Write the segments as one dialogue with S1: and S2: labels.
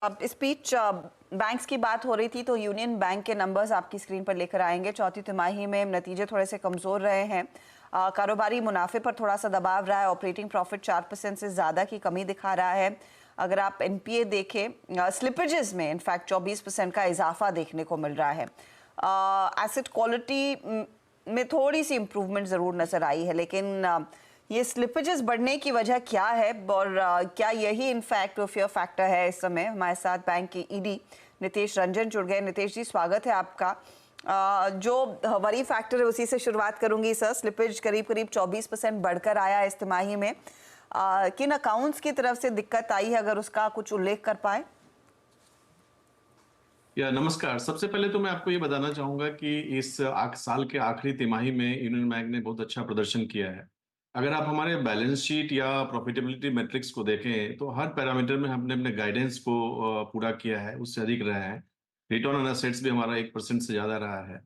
S1: अब speech banks की बात हो रही थी तो यूनियन बैंक के नंबर्स आपकी स्क्रीन पर लेकर आएंगे। चौथी तिमाही में नतीजे थोड़े से कमजोर रहे हैं। कारोबारी मुनाफे पर थोड़ा सा दबाव रहा है। ऑपरेटिंग प्रॉफिट 4% से ज़्यादा की कमी दिखा रहा है। अगर आप एनपीए देखें, स्लिपेजेस में इनफैक्ट 24% का इजाफा देखने को मिल रहा है। एसेट क्वालिटी में थोड़ी सी इम्प्रूवमेंट ज़रूर नज़र आई है, लेकिन ये स्लिपेजेस बढ़ने की वजह क्या है और क्या यही इनफैक्ट फियर फैक्टर है? इस समय हमारे साथ बैंक के ईडी नितेश रंजन जुड़ गए। नितेश जी, स्वागत है आपका। जो वरी फैक्टर है उसी से शुरुआत करूंगी सर। स्लिपेज करीब करीब 24% बढ़कर आया इस तिमाही में। किन अकाउंट्स की तरफ से दिक्कत आई है, अगर उसका कुछ उल्लेख कर पाए?
S2: नमस्कार। सबसे पहले तो मैं आपको ये बताना चाहूंगा कि इस साल के आखिरी तिमाही में यूनियन बैंक ने बहुत अच्छा प्रदर्शन किया है। अगर आप हमारे बैलेंस शीट या प्रॉफिटेबिलिटी मैट्रिक्स को देखें तो हर पैरामीटर में हमने अपने गाइडेंस को पूरा किया है, उससे अधिक रहा है। रिटर्न ऑन एसेट्स भी हमारा 1% से ज्यादा रहा है।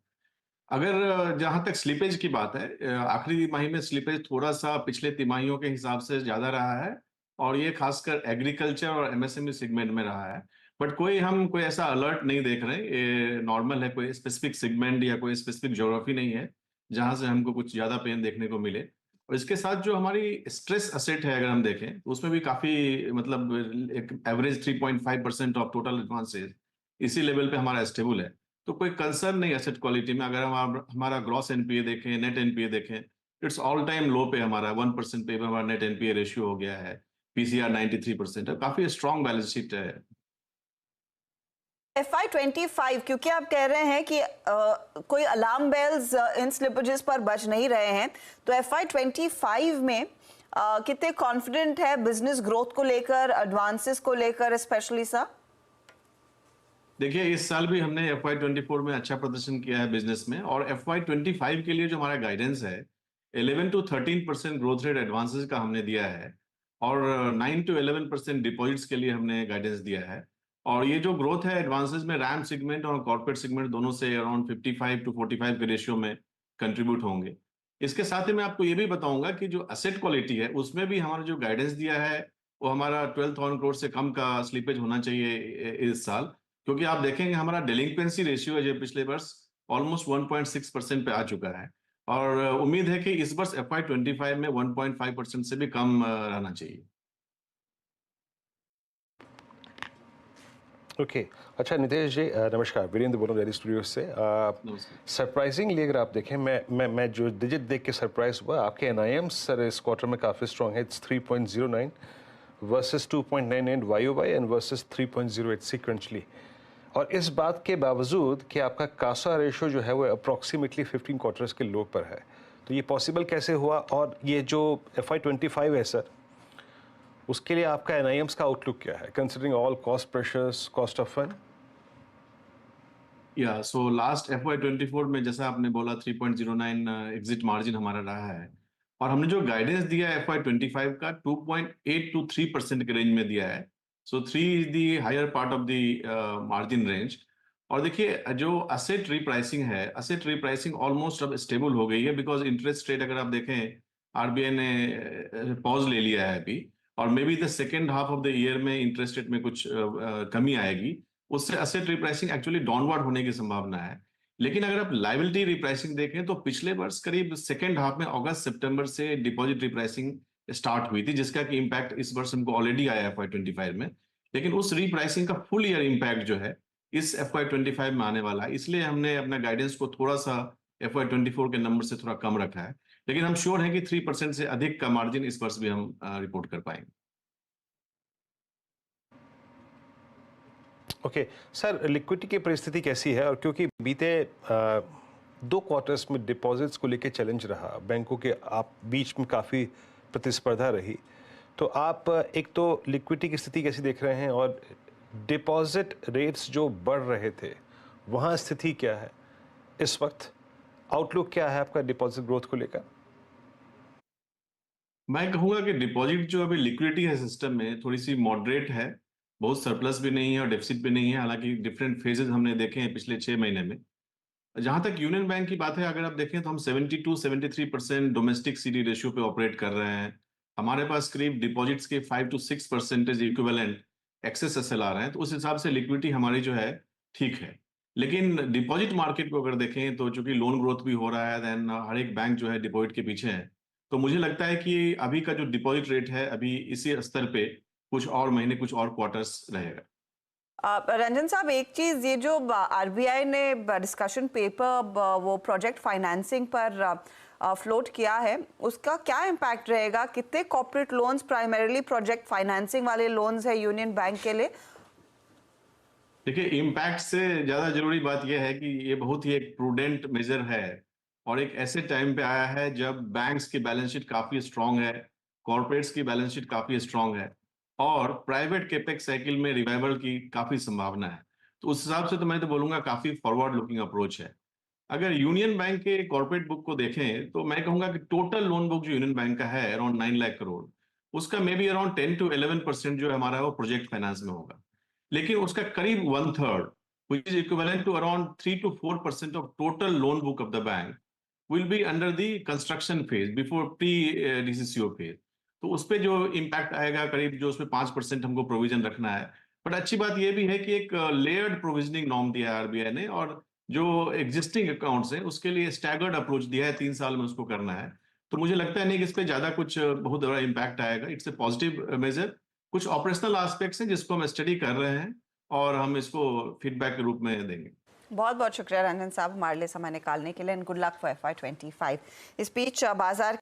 S2: अगर जहां तक स्लीपेज की बात है, आखिरी तिमाही में स्लीपेज थोड़ा सा पिछले तिमाहियों के हिसाब से ज्यादा रहा है, और ये खासकर एग्रीकल्चर और एमएसएमई सेगमेंट में रहा है। बट हम कोई ऐसा अलर्ट नहीं देख रहे। ये नॉर्मल है, कोई स्पेसिफिक सेगमेंट या कोई स्पेसिफिक ज्योग्राफी नहीं है जहां से हमको कुछ ज्यादा पेन देखने को मिले। और इसके साथ जो हमारी स्ट्रेस असेट है, अगर हम देखें तो उसमें भी काफी मतलब एक एवरेज 3.5% ऑफ टोटल एडवांसेस इसी लेवल पे हमारा स्टेबल है। तो कोई कंसर्न नहीं एसेट क्वालिटी में। अगर हम हमारा ग्रॉस एनपीए देखें, नेट एनपीए देखें, इट्स ऑल टाइम लो पे हमारा 1% पे हमारा नेट एनपीए रेशियो हो गया है। पीसीआर 93% है, काफी स्ट्रॉन्ग बैलेंस शीट है।
S1: FY25, क्योंकि आप कह रहे हैं कि कोई अलार्म बेल्स इन स्लिपेजेस पर बज नहीं रहे हैं, तो FY25 में कितने कॉन्फिडेंट है बिजनेस ग्रोथ को लेकर, एडवांसेस को लेकर स्पेशली सर?
S2: देखिए, इस साल भी हमने FY24 में अच्छा प्रदर्शन किया है बिजनेस में, और FY25 के लिए जो हमारा गाइडेंस है 11 to 13% ग्रोथ रेट एडवांसेस का हमने दिया है, और 9 to 11% डिपॉजिट्स के लिए हमने गाइडेंस दिया है। और ये जो ग्रोथ है एडवांसेस में रैम सेगमेंट और कॉर्पोरेट सेगमेंट दोनों से अराउंड 55 to 45 के रेशियो में कंट्रीब्यूट होंगे। इसके साथ ही मैं आपको ये भी बताऊंगा कि जो एसेट क्वालिटी है उसमें भी हमारा जो गाइडेंस दिया है वो हमारा 12,000 करोड़ से कम का स्लीपेज होना चाहिए इस साल। क्योंकि आप देखेंगे हमारा डेलिंक्वेंसी रेशियो है जो पिछले वर्ष ऑलमोस्ट 1.6% पे आ चुका है, और उम्मीद है कि इस वर्ष FY25 में 1.5% से भी कम रहना चाहिए।
S3: ओके अच्छा नितेश जी, नमस्कार। वीरेंद्र बोल रहा हूँ दिल्ली स्टूडियो से।
S2: नमस्कार।
S3: सरप्राइजिंगली अगर आप देखें, मैं जो डिजिट देख के सरप्राइज हुआ, आपके एनआईएम सर इस क्वार्टर में काफ़ी स्ट्रॉन्ग है। It's 3.09 versus 2.98 YoY and versus 3.08 sequentially. और इस बात के बावजूद कि आपका कासा रेशो जो है वो अप्रॉक्सीमेटली 15 क्वार्टर्स के लो पर है, तो ये पॉसिबल कैसे हुआ? और ये जो FY25 है सर, उसके लिए आपका एनआईएम्स का आउटलुक क्या है, considering all cost pressures, cost of fund?
S2: So last FY24 में जैसा आपने बोला 3.09 एग्जिट मार्जिन हमारा रहा है, और हमने जो गाइडेंस दिया है FY25 का 2.8 to 3% के रेंज में दिया है। So 3 is the higher part of the margin range. और देखिए, जो असेट रिप्राइसिंग है, असेट रिप्राइसिंग ऑलमोस्ट अब स्टेबल हो गई है, बिकॉज इंटरेस्ट रेट अगर आप देखें आरबीआई ने पॉज ले लिया है अभी, और may be the second half of the year में इंटरेस्ट रेट में कुछ कमी आएगी। उससे एसेट रिप्राइसिंग एक्चुअली डाउनवर्ड होने की संभावना है। लेकिन अगर आप लाइबिलिटी रिप्राइसिंग देखें तो पिछले वर्ष करीब सेकेंड हाफ में अगस्त सितंबर से डिपॉजिट रिप्राइसिंग स्टार्ट हुई थी, जिसका कि इम्पैक्ट इस वर्ष हमको ऑलरेडी आया FY25 में। लेकिन उस रिप्राइसिंग का फुल ईयर इम्पैक्ट जो है इस FY25 में आने वाला है, इसलिए हमने अपना गाइडेंस को थोड़ा सा FY24 के नंबर से थोड़ा कम रखा है। लेकिन हम श्योर हैं कि 3% से अधिक का मार्जिन इस वर्ष भी हम रिपोर्ट कर पाएंगे।
S3: ओके सर, लिक्विडिटी की परिस्थिति कैसी है? और क्योंकि बीते 2 क्वार्टर्स में डिपॉजिट्स को लेकर चैलेंज रहा, बैंकों के आप बीच में काफ़ी प्रतिस्पर्धा रही, तो आप एक तो लिक्विडिटी की स्थिति कैसी देख रहे हैं, और डिपॉजिट रेट्स जो बढ़ रहे थे वहाँ स्थिति क्या है इस वक्त? आउटलुक क्या है आपका डिपॉजिट ग्रोथ को लेकर?
S2: मैं कहूंगा कि डिपॉजिट जो अभी लिक्विडिटी है सिस्टम में थोड़ी सी मॉडरेट है। बहुत सरप्लस भी नहीं है और डेफिसिट भी नहीं है, हालांकि डिफरेंट फेजेस हमने देखे हैं पिछले 6 महीने में। जहां तक यूनियन बैंक की बात है, अगर आप देखें तो हम 72-73% डोमेस्टिक सीडी रेशियो पे ऑपरेट कर रहे हैं। हमारे पास करीब डिपॉजिट्स के 5 to 6% इक्विवेलेंट एक्सेस SLR हैं, तो उस हिसाब से लिक्विडिटी हमारी जो है ठीक है। लेकिन डिपॉजिट मार्केट को अगर देखें तो चूंकि लोन ग्रोथ भी हो रहा है, देन हर एक बैंक जो है डिपॉजिट के पीछे है, तो मुझे लगता है कि अभी का जो डिपॉजिट रेट है अभी इसी स्तर पे कुछ और महीने, कुछ और क्वार्टर्स रहेगा।
S1: रंजन साहब, एक चीज, ये जो आरबीआई ने डिस्कशन पेपर वो प्रोजेक्ट फाइनेंसिंग पर फ्लोट किया है, उसका क्या इम्पैक्ट रहेगा? कितने corporate loans primarily project financing वाले लोन्स है यूनियन बैंक के लिए?
S2: देखिए, इम्पैक्ट से ज्यादा जरूरी बात यह है कि ये बहुत ही एक प्रूडेंट मेजर है और एक ऐसे टाइम पे आया है जब बैंक्स की बैलेंस शीट काफी स्ट्रांग है, कॉर्पोरेट्स की बैलेंस शीट काफी स्ट्रांग है और प्राइवेट कैपेक्स साइकिल में रिवाइवल की काफी संभावना है। तो उस हिसाब से तो मैं तो बोलूंगा काफी फॉरवर्ड लुकिंग अप्रोच है। अगर यूनियन बैंक के कॉर्पोरेट बुक को देखें तो मैं कहूंगा कि टोटल लोन बुक जो यूनियन बैंक का है अराउंड 9 लाख करोड़, उसका मे बी अराउंड 10 to 11% जो हमारा है वो प्रोजेक्ट फाइनेंस में होगा। लेकिन उसका करीब 1/3 which is equivalent to around 3 to 4% of total loan book of the bank will be under the construction phase before pre DCCO phase। तो उस पे जो इम्पैक्ट आएगा करीब जो उसमें 5% हमको प्रोविजन रखना है। बट अच्छी बात ये भी है कि एक लेयर्ड प्रोविजनिंग नॉर्म दिया है आरबीआई ने और जो एग्जिस्टिंग अकाउंट्स हैं उसके लिए स्टैगर्ड अप्रोच दिया है, 3 साल में उसको करना है। तो मुझे लगता है नहीं कि इस पे ज्यादा कुछ बहुत बड़ा इम्पैक्ट आएगा। It's a positive measure. कुछ ऑपरेशनल एस्पेक्ट्स हैं जिसको हम स्टडी कर रहे हैं और हम इसको फीडबैक के रूप में देंगे।
S1: बहुत बहुत शुक्रिया रंजन साहब हमारे लिए समय निकालने के लिए, and good luck for FY25। इस बीच बाजार